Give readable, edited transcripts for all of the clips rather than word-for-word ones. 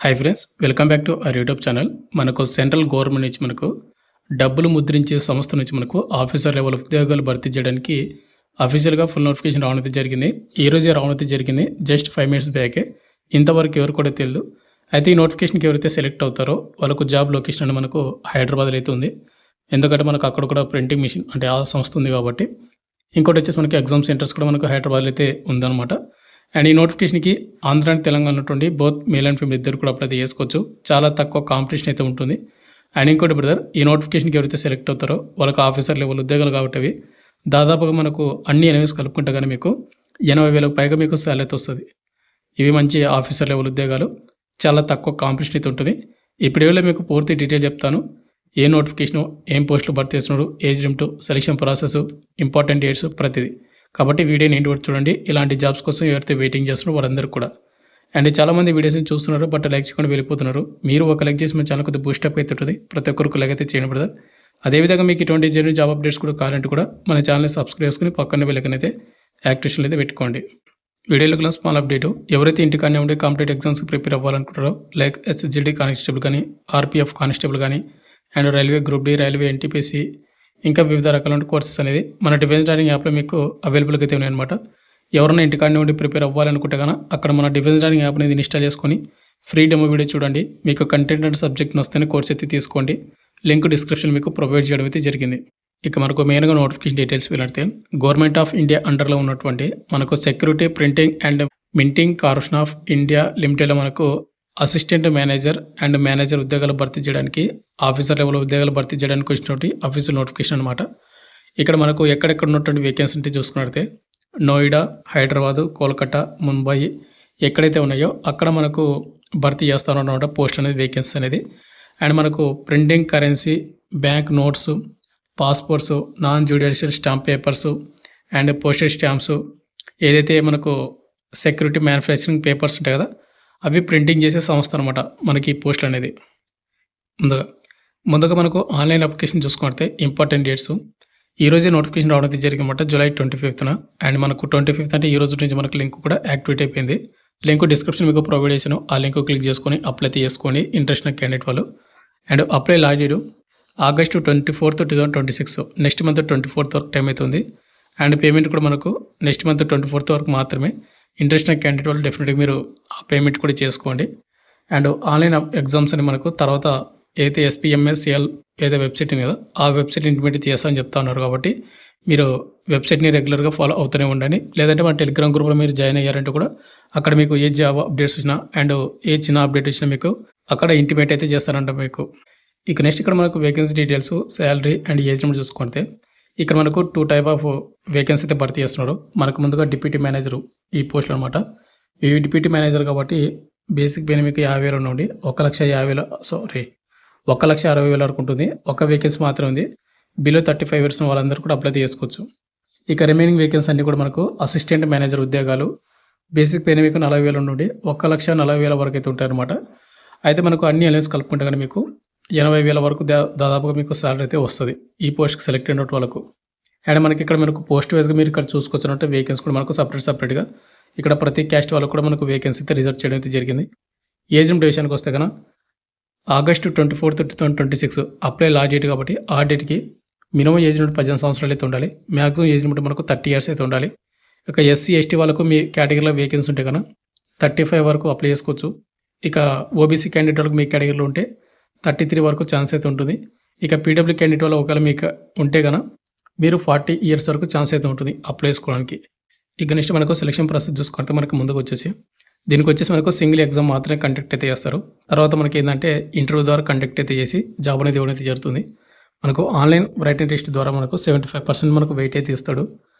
Hi friends, welcome back to our YouTube channel. మనకు central government నుంచి మనకు డబ్బులు ముద్రించే సంస్థ నుంచి మనకు ఆఫీసర్ లెవెల్ ఉద్యోగాలు భర్తీ చేయడానికి అఫీషియల్గా ఫుల్ నోటిఫికేషన్ రావడం అయితే జరిగింది. ఈ రోజే రావడం అయితే జరిగింది. జస్ట్ 5 మినిట్స్ బ్యాకే. ఇంతవరకు ఎవరు కూడా తెలియదు. అయితే ఈ నోటిఫికేషన్కి ఎవరైతే సెలెక్ట్ అవుతారో వాళ్ళకు జాబ్ లొకేషన్ అని మనకు హైదరాబాద్లో అయితే ఉంది. ఎందుకంటే మనకు అక్కడ కూడా ప్రింటింగ్ మిషన్ అంటే ఆ సంస్థ ఉంది కాబట్టి. ఇంకోటి వచ్చేసి మనకి ఎగ్జామ్ సెంటర్స్ కూడా మనకు హైదరాబాద్లో అయితే ఉందన్నమాట. అండ్ ఈ నోటిఫికేషన్కి ఆంధ్ర అండ్ తెలంగాణ ఉన్నటువంటి బోత్ మేల్ అండ్ ఫీమేల్ ఇద్దరు కూడా అప్లై చేసుకోవచ్చు. చాలా తక్కువ కాంపిటీషన్ అయితే ఉంటుంది. అండ్ ఇంకోటి బ్రదర్, ఈ నోటిఫికేషన్కి ఎవరైతే సెలెక్ట్ అవుతారో వాళ్ళకి ఆఫీసర్ లెవెల్ ఉద్యోగాలు కాబట్టి అవి దాదాపుగా మనకు అన్ని ఎనిమిస్ కలుపుకుంటే కానీ మీకు 80,000 పైగా మీకు శాలరీ అయితే వస్తుంది. ఇవి మంచి ఆఫీసర్ లెవెల్ ఉద్యోగాలు, చాలా తక్కువ కాంపిటీషన్ అయితే ఉంటుంది. ఇప్పుడు వీళ్ళు మీకు పూర్తి డీటెయిల్ చెప్తాను. ఏ నోటిఫికేషను, ఏం పోస్టులు భర్తీ చేస్తున్నాడు, age limit, selection process, important dates ప్రతిదీ. కాబట్టి వీడియోని ఏంటి కూడా చూడండి. ఇలాంటి జాబ్స్ కోసం ఎవరైతే వెయిటింగ్ చేస్తున్నారో వారందరూ కూడా. అండ్ చాలామంది వీడియోస్ని చూస్తున్నారు బట్ లైక్ చేయకుండా వెళ్ళిపోతున్నారు. మీరు ఒక లైక్ చేసి మన ఛానల్ కొద్దిగా బూస్టప్ అయితే ఉంటుంది. ప్రతి ఒక్కరికి లైక్ అయితే చేయండి బ్రదర్. అదేవిధంగా మీకు ఇటువంటి జెన్యూన్ జాబ్ అప్డేట్స్ కూడా కావాలంటే కూడా మన ఛానల్ని సబ్స్క్రైబ్ చేసుకుని పక్కన వెళ్ళకనైతే యాక్టివేషన్ అయితే పెట్టుకోండి. వీడియోలో క్లాస్ స్మాల్ అప్డేట్. ఎవరైతే ఇంటికానే ఉండి కాంపిటేటివ్ ఎగ్జామ్స్కి ప్రిపేర్ అవ్వాలనుకుంటారో లైక్ ఎస్ఎస్జిడి కానిస్టేబుల్ కానీ, ఆర్పిఎఫ్ కానిస్టేబుల్ కానీ, and railway group D, railway NTPC, ఇంకా వివిధ రకాల కోర్సెస్ అనేది మన డిఫెన్స్ ట్రైనింగ్ యాప్లో మీకు అవైలబుల్గా అయితే ఉన్నాయన్నమాట. ఎవరైనా ఇంటికాడ నుండి ప్రిపేర్ అవ్వాలనుకుంటే కనుక అక్కడ మన డిఫెన్స్ ట్రైనింగ్ యాప్ అనేది ఇన్స్టాల్ చేసుకొని ఫ్రీ డెమో వీడియో చూడండి. మీకు కంటెంట్ అండ్ సబ్జెక్ట్ వస్తేనే కోర్స్ అయితే తీసుకోండి. లింక్ డిస్క్రిప్షన్ మీకు ప్రొవైడ్ చేయడం అయితే జరిగింది. ఇక మనకు మెయిన్గా నోటిఫికేషన్ డీటెయిల్స్ వెళ్ళితే గవర్నమెంట్ ఆఫ్ ఇండియా అండర్లో ఉన్నటువంటి మనకు security printing and minting corporation of India లిమిటెడ్లో మనకు అసిస్టెంట్ మేనేజర్ అండ్ మేనేజర్ ఉద్యోగాలు భర్తీ చేయడానికి, ఆఫీసర్ లెవెల్ ఉద్యోగాలు భర్తీ చేయడానికి వచ్చినటువంటి ఆఫీసర్ నోటిఫికేషన్ అనమాట. ఇక్కడ మనకు ఎక్కడెక్కడ ఉన్నటువంటి వేకెన్సీ అంటే చూసుకున్నట్లయితే నోయిడా, హైదరాబాదు, కోల్కతా, ముంబై ఎక్కడైతే ఉన్నాయో అక్కడ మనకు భర్తీ చేస్తారన్నమాట పోస్ట్ అనేది, వేకెన్సీ అనేది. అండ్ మనకు printing currency, bank notes, passports, non judicial stamp papers and postage stamps, ఏదైతే మనకు సెక్యూరిటీ మ్యానుఫ్యాక్చరింగ్ పేపర్స్ ఉంటాయి కదా అవి ప్రింటింగ్ చేసే సంస్థ అనమాట మనకి పోస్టులు అనేది. ముందుగా మనకు ఆన్లైన్ అప్లికేషన్ చూసుకుంటే ఇంపార్టెంట్ డేట్స్ ఈ రోజే నోటిఫికేషన్ రావడం జరిగిందన్నమాట, జూలై 25th. అండ్ మనకు 25th అంటే ఈ రోజు నుంచి మనకు లింక్ కూడా యాక్టివేట్ అయిపోయింది. లింక్ డిస్క్రిప్షన్ మీకు ప్రొవైడ్ చేసాను. ఆ లింక్ క్లిక్ చేసుకొని అప్లై చేసుకోండి ఇంట్రెస్ట్ ఉన్న క్యాండిడేట్ వాళ్ళు. And apply last date August 24th, 2026. Next month 24th వరకు టైం అవుతుంది. అండ్ పేమెంట్ కూడా మనకు నెక్స్ట్ మంత్ 24th వరకు మాత్రమే. ఇంట్రెస్ట్ ఉన్న క్యాండిడేట్ వాళ్ళు డెఫినెట్గా మీరు ఆ పేమెంట్ కూడా చేసుకోండి. అండ్ ఆన్లైన్ ఎగ్జామ్స్ అని మనకు తర్వాత ఏదైతే SPMSCL ఏదైతే వెబ్సైట్ ఉంది కదా ఆ వెబ్సైట్ ఇంటిమేట్ చేస్తామని చెప్తా ఉన్నారు. కాబట్టి మీరు వెబ్సైట్ని రెగ్యులర్గా ఫాలో అవుతూనే ఉండండి. లేదంటే మన టెలిగ్రామ్ గ్రూప్లో మీరు జాయిన్ అయ్యారంటే కూడా అక్కడ మీకు ఏ జాబ్ అప్డేట్స్ వచ్చినా అండ్ ఏ చిన్న అప్డేట్ వచ్చినా మీకు అక్కడ ఇంటిమేట్ అయితే చేస్తారంట మీకు. ఇక నెక్స్ట్ ఇక్కడ మనకు vacancy details, salary and age limit చూసుకుంటే ఇక్కడ మనకు 2 టైప్ ఆఫ్ వేకెన్సీ అయితే భర్తీ చేస్తున్నారు. మనకు ముందుగా డిప్యూటీ మేనేజర్ ఈ పోస్టులు అనమాట. ఈ డిప్యూటీ మేనేజర్ కాబట్టి బేసిక్ పైన మీకు 50,000 నుండి 1,60,000 వరకు ఉంటుంది. ఒక వేకెన్సీ మాత్రం ఉంది. బిలో 35 years వాళ్ళందరూ కూడా అప్లై చేసుకోవచ్చు. ఇక రిమైనింగ్ వేకెన్సీ అన్ని కూడా మనకు అసిస్టెంట్ మేనేజర్ ఉద్యోగాలు. బేసిక్ పైన మీకు 40,000 నుండి 1,40,000 వరకు అయితే ఉంటాయన్నమాట. అయితే మనకు అన్ని అలయన్స్ కలుపుకుంటే కానీ మీకు 80,000 వరకు దాదాపుగా మీకు శాలరీ అయితే వస్తుంది ఈ పోస్ట్కి సెలెక్ట్ అయిన వాళ్ళకు. అండ్ మనకి ఇక్కడ మనకు పోస్ట్ వైజ్గా మీరు ఇక్కడ చూసుకొచ్చినట్టు వేకెన్సీ కూడా మనకు సపరేట్గా ఇక్కడ ప్రతి క్యాస్ట్ వాళ్ళకు కూడా మనకు వేకెన్సీ అయితే రిజర్వ్ చేయడం అయితే జరిగింది. ఏజ్ లిమిట్ విషయానికి వస్తే కనుక August 24th, 2026 apply last date కాబట్టి ఆ డేట్కి మినిమం ఏజ్ లిమిట్ 18 సంవత్సరాలు అయితే ఉండాలి. మ్యాక్సిమం ఏజ్ లిమిట్ మనకు 30 years అయితే ఉండాలి. ఇక SC ST వాళ్ళకు మీ కేటగిరీలో వేకెన్సీ ఉంటే కనుక 35 వరకు అప్లై చేసుకోవచ్చు. ఇక OBC క్యాండిడేట్ వాళ్ళకు మీ కేటగిరీలో ఉంటే 33 వరకు ఛాన్స్ అయితే ఉంటుంది. ఇక PW క్యాండిడేట్ వాళ్ళు ఒకవేళ మీకు ఉంటే కనుక మీరు 40 years వరకు ఛాన్స్ అయితే ఉంటుంది అప్లై చేసుకోవడానికి. ఇక నెక్స్ట్ మనకు సెలక్షన్ ప్రాసెస్ చూసుకుంటే మనకు ముందుకు వచ్చేసి దీనికి వచ్చేసి మనకు సింగిల్ ఎగ్జామ్ మాత్రమే కండక్ట్ అయితే చేస్తారు. తర్వాత మనకి ఏంటంటే ఇంటర్వ్యూ ద్వారా కండక్ట్ అయితే చేసి జాబ్ అనేది ఇవ్వడం అయితే జరుగుతుంది. మనకు ఆన్లైన్ రైటింగ్ టెస్ట్ ద్వారా మనకు 75% మనకు వెయిట్ అయితే ఇస్తాడు.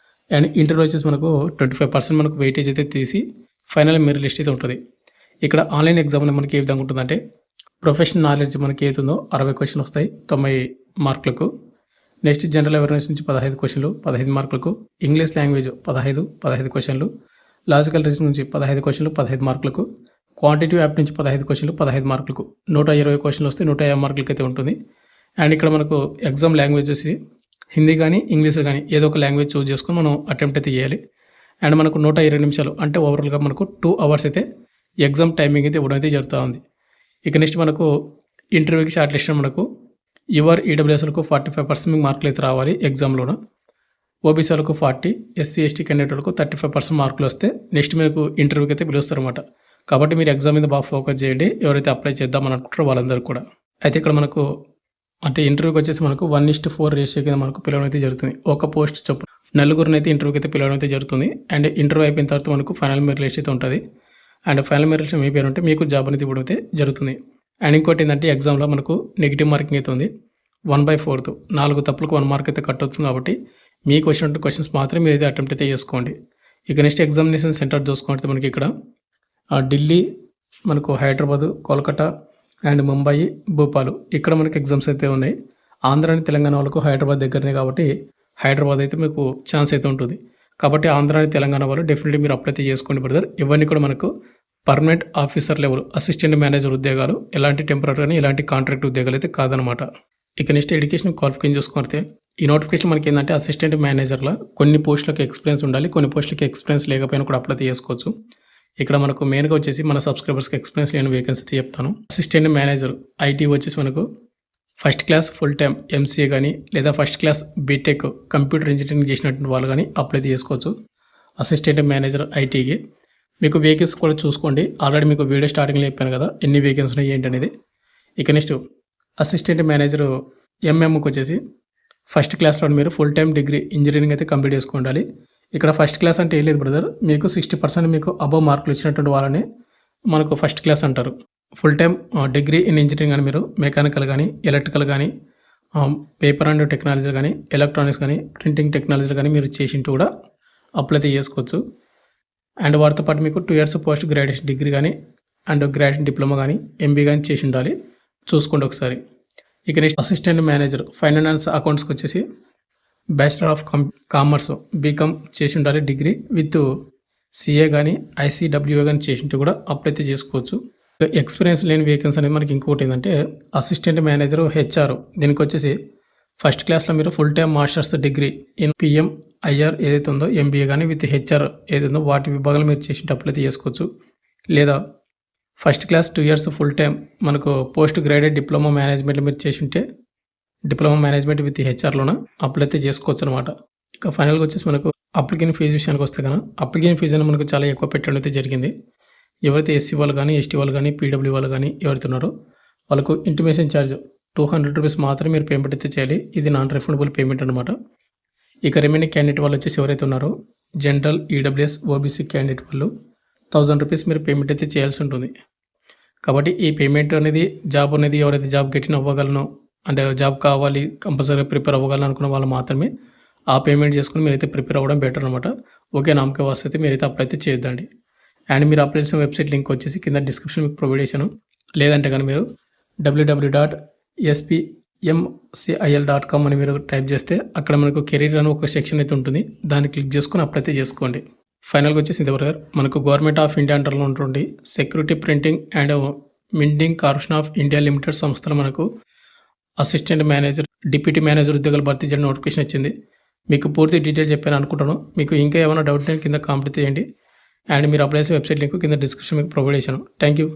అండ్ ఇంటర్వ్యూ వచ్చేసి మనకు 25% మనకు వెయిటేజ్ అయితే తీసి ఫైనల్ మెరిట్ లిస్ట్ అయితే ఉంటుంది. ఇక్కడ ఆన్లైన్ ఎగ్జామ్ మనకి ఏ విధంగా ఉంటుందంటే ప్రొఫెషనల్ నాలెడ్జ్ మనకి ఏతుందో 60 క్వశ్చన్లు వస్తాయి 90 మార్కులకు. నెక్స్ట్ జనరల్ అవేర్నెస్ నుంచి 15 క్వశ్చన్లు 15 మార్కులకు. ఇంగ్లీష్ లాంగ్వేజ్ 15 క్వశ్చన్లు. లాజికల్ రీజనింగ్ నుంచి 15 క్వశ్చన్లు 15 మార్కులకు. క్వాంటిటివ్ యాప్ నుంచి 15 క్వశ్చన్లు 15 మార్కులకు. 120 క్వశ్చన్లు వస్తే 150 మార్కులకి అయితే ఉంటుంది. అండ్ ఇక్కడ మనకు ఎగ్జామ్ లాంగ్వేజ్ వచ్చి హిందీ కానీ ఇంగ్లీష్ కానీ ఏదో ఒక లాంగ్వేజ్ చూస్ చేసుకొని మనం అటెంప్ట్ అయితే చేయాలి. అండ్ మనకు 120 నిమిషాలు అంటే ఓవరాల్గా మనకు 2 hours అయితే ఎగ్జామ్ టైమింగ్ అయితే ఇవ్వడం అయితే జరుగుతూ ఉంది. ఇక నెక్స్ట్ మనకు ఇంటర్వ్యూకి షార్ట్ లిస్ట్ మనకు యువర్ ఈడబ్ల్యూఎస్లకు 45% మీకు మార్కులు అయితే రావాలి ఎగ్జామ్లోన. ఓబీసీలకు 40, ఎస్సీ ఎస్టీ క్యాండిడేట్లకు 35% మార్కులు వస్తే నెక్స్ట్ మీకు ఇంటర్వ్యూకి అయితే పిలుస్తారన్నమాట. కాబట్టి మీరు ఎగ్జామ్ మీద బాగా ఫోకస్ చేయండి, ఎవరైతే అప్లై చేద్దామని అనుకుంటారో వాళ్ళందరూ కూడా. అయితే ఇక్కడ మనకు అంటే ఇంటర్వ్యూకి వచ్చేసి మనకు 1:4 రేషియో కింద మనకు పిలవడం అయితే జరుగుతుంది. ఒక పోస్ట్ చొప్పున నలుగురిని అయితే ఇంటర్వ్యూకి అయితే పిలవడం అయితే జరుగుతుంది. అండ్ ఇంటర్వ్యూ అయిపోయిన తర్వాత మనకు ఫైనల్ మెరిట్ లిస్ట్ అయితే ఉంటుంది. అండ్ ఫైనల్ మెరిట్ లిస్ట్ మీ పేరు ఉంటే మీకు జాబ్ అనేది ఇవ్వడం అయితే జరుగుతుంది. అండ్ ఇంకోటి ఏంటంటే ఎగ్జామ్లో మనకు నెగిటివ్ మార్కింగ్ అయితే ఉంది. 1/4 4 తప్పులకు 1 మార్క్ అయితే కట్ అవుతుంది. కాబట్టి మీకు వచ్చినట్టు క్వశ్చన్స్ మాత్రమే మీరు అయితే అటెంప్ట్ అయితే చేసుకోండి. ఇక నెక్స్ట్ ఎగ్జామినేషన్ సెంటర్ చూసుకుంటే మనకి ఇక్కడ ఢిల్లీ, మనకు హైదరాబాదు, కోల్కతా అండ్ ముంబై, భోపాల్ ఇక్కడ మనకి ఎగ్జామ్స్ అయితే ఉన్నాయి. ఆంధ్ర అండ్ తెలంగాణ వాళ్ళకు హైదరాబాద్ దగ్గరనే కాబట్టి హైదరాబాద్ అయితే మీకు ఛాన్స్ అయితే ఉంటుంది. కాబట్టి ఆంధ్ర అండ్ తెలంగాణ వాళ్ళు డెఫినెట్లీ మీరు అప్లై అయితే చేసుకోండి బ్రదర్. ఇవన్నీ కూడా మనకు permanent officer level assistant manager ఉద్యోగాలు, ఎలాంటి టెంపరీ కానీ ఎలాంటి కాంట్రాక్ట్ ఉద్యోగాలు అయితే కాదనమాట. ఇక నెక్స్ట్ ఎడ్యుకేషన్ క్వాలిఫికేషన్ చూసుకుంటే ఈ నోటిఫికేషన్ మనకి ఏంటంటే అసిస్టెంట్ మేనేజర్లో కొన్ని పోస్టులకు ఎక్స్పీరియన్స్ ఉండాలి, కొన్ని పోస్టులకి ఎక్స్పీరియన్స్ లేకపోయినా కూడా అప్లై చేసుకోవచ్చు. ఇక్కడ మనకు మెయిన్గా వచ్చేసి మన సబ్స్క్రైబర్స్కి ఎక్స్పీరియన్స్ లేని వేకెన్సీ చెప్తాను. అసిస్టెంట్ మేనేజర్ ఐటీ వచ్చేసి మనకు first class full time MCA కానీ లేదా first class BTech computer engineering చేసినటువంటి వాళ్ళు కానీ అప్లై చేసుకోవచ్చు. అసిస్టెంట్ మేనేజర్ ఐటీకి మీకు వేకెన్సీ కూడా చూసుకోండి. ఆల్రెడీ మీకు వీడియో స్టార్టింగ్లో చెప్పాను కదా ఎన్ని వేకెన్సీ ఉన్నాయి ఏంటి అనేది. ఇక నెక్స్ట్ అసిస్టెంట్ మేనేజర్ ఎంఎంకి వచ్చేసి ఫస్ట్ క్లాస్లో మీరు ఫుల్ టైమ్ డిగ్రీ ఇంజనీరింగ్ అయితే కంప్లీట్ చేసుకోవాలి. ఇక్కడ ఫస్ట్ క్లాస్ అంటే ఏం లేదు బ్రదర్, మీకు 60% మీకు అబవ్ మార్కులు ఇచ్చినటువంటి వాళ్ళని మనకు ఫస్ట్ క్లాస్ అంటారు. Full time degree in engineering అని మీరు మెకానికల్ కానీ, ఎలక్ట్రికల్ కానీ, పేపర్ అండ్ టెక్నాలజీ కానీ, ఎలక్ట్రానిక్స్ కానీ, ప్రింటింగ్ టెక్నాలజీ కానీ మీరు చేసింటూ కూడా అప్లై చేసుకోవచ్చు. అండ్ వాటితో పాటు మీకు 2 years పోస్ట్ గ్రాడ్యుయేషన్ డిగ్రీ కానీ అండ్ గ్రాడ్యుయేషన్ డిప్లొమా కానీ, ఎంబీ కానీ చేసి ఉండాలి. చూసుకోండి ఒకసారి. ఇక నెక్స్ట్ అసిస్టెంట్ మేనేజర్ ఫైనాన్స్ అకౌంట్స్కి వచ్చేసి బ్యాచిలర్ ఆఫ్ కామర్స్ బీకామ్ చేసి ఉండాలి డిగ్రీ విత్ సిఏ కానీ ఐసీడబ్ల్యూఏ కానీ చేసింటూ కూడా అప్లై అయితే చేసుకోవచ్చు. ఎక్స్పీరియన్స్ లేని వేకెన్సీ అనేది మనకి ఇంకోటి ఏంటంటే అసిస్టెంట్ మేనేజర్ హెచ్ఆర్, దీనికి వచ్చేసి ఫస్ట్ క్లాస్లో మీరు full time masters degree in PM IR ఏదైతే ఉందో ఎంబీఏ కానీ విత్ హెచ్ఆర్ ఏదైతే ఉందో వాటి విభాగాలు మీరు చేసింటే అప్లై అయితే చేసుకోవచ్చు. లేదా first class 2 years full time మనకు పోస్ట్ గ్రాడ్యుయేట్ డిప్లొమా మేనేజ్మెంట్లో మీరు చేసింటే డిప్లొమా మేనేజ్మెంట్ విత్ హెచ్ఆర్లోన అప్లై అయితే చేసుకోవచ్చు అనమాట. ఇక ఫైనల్గా వచ్చేసి మనకు అప్లికేషన్ ఫీజు విషయానికి వస్తే కన్నా అప్లికేషన్ ఫీజు అని మనకు చాలా ఎక్కువ పెట్టడం అయితే జరిగింది. ఎవరైతే ఎస్సీ వాళ్ళు కానీ, ఎస్టీ వాళ్ళు కానీ, పీడబ్ల్యూ వాళ్ళు కానీ ఎవరైతే ఉన్నారో వాళ్ళకు ఇంటిమేషన్ ఛార్జ్ 200 రూపీస్ మాత్రమే మీరు పేమెంట్ అయితే చేయాలి. ఇది నాన్ రిఫండబుల్ పేమెంట్ అనమాట. ఇక రిమైనింగ్ క్యాండిడేట్ వాళ్ళు వచ్చేసి ఎవరైతే ఉన్నారో జనరల్, ఈడబ్ల్యూఎస్, ఓబీసీ క్యాండిడేట్ వాళ్ళు 1000 రూపీస్ మీరు పేమెంట్ అయితే చేయాల్సి ఉంటుంది. కాబట్టి ఈ పేమెంట్ అనేది జాబ్ అనేది ఎవరైతే జాబ్ గెటిన్ అవ్వగలను అంటే జాబ్ కావాలి కంపల్సరీగా ప్రిపేర్ అవ్వగలను అనుకున్న వాళ్ళు మాత్రమే ఆ పేమెంట్ చేసుకుని మీరైతే ప్రిపేర్ అవ్వడం బెటర్ అనమాట. ఓకే, నమ్మకం వస్తే మీరైతే అప్లై అయితే చేయొద్దండి. అండ్ మీరు అప్లై చేసిన వెబ్సైట్ లింక్ వచ్చేసి కింద డిస్క్రిప్షన్ మీకు ప్రొవైడ్ చేశాను. లేదంటే కానీ మీరు www.spmcil.com అని మీరు టైప్ చేస్తే అక్కడ మనకు కెరీర్ అని ఒక సెక్షన్ అయితే ఉంటుంది. దాన్ని క్లిక్ చేసుకుని అప్లై అయితే చేసుకోండి. ఫైనల్గా వచ్చేసి ఇదివరకు మనకు గవర్నమెంట్ ఆఫ్ ఇండియా అండర్లో ఉన్నటువంటి security printing and minting corporation of India limited సంస్థలో మనకు అసిస్టెంట్ మేనేజర్, డిప్యూటీ మేనేజర్ ఉద్యోగాలు భర్తీ చేయడం నోటిఫికేషన్ వచ్చింది. మీకు పూర్తి డీటెయిల్ చెప్పాను అనుకుంటాను. మీకు ఇంకా ఏమైనా డౌట్ కింద కామెంట్ చేయండి. అండ్ మీరు అప్లై చేసే వెబ్సైట్ లింక్ కింద డిస్క్రిప్షన్ మీకు ప్రొవైడ్ చేశాను. Thank you.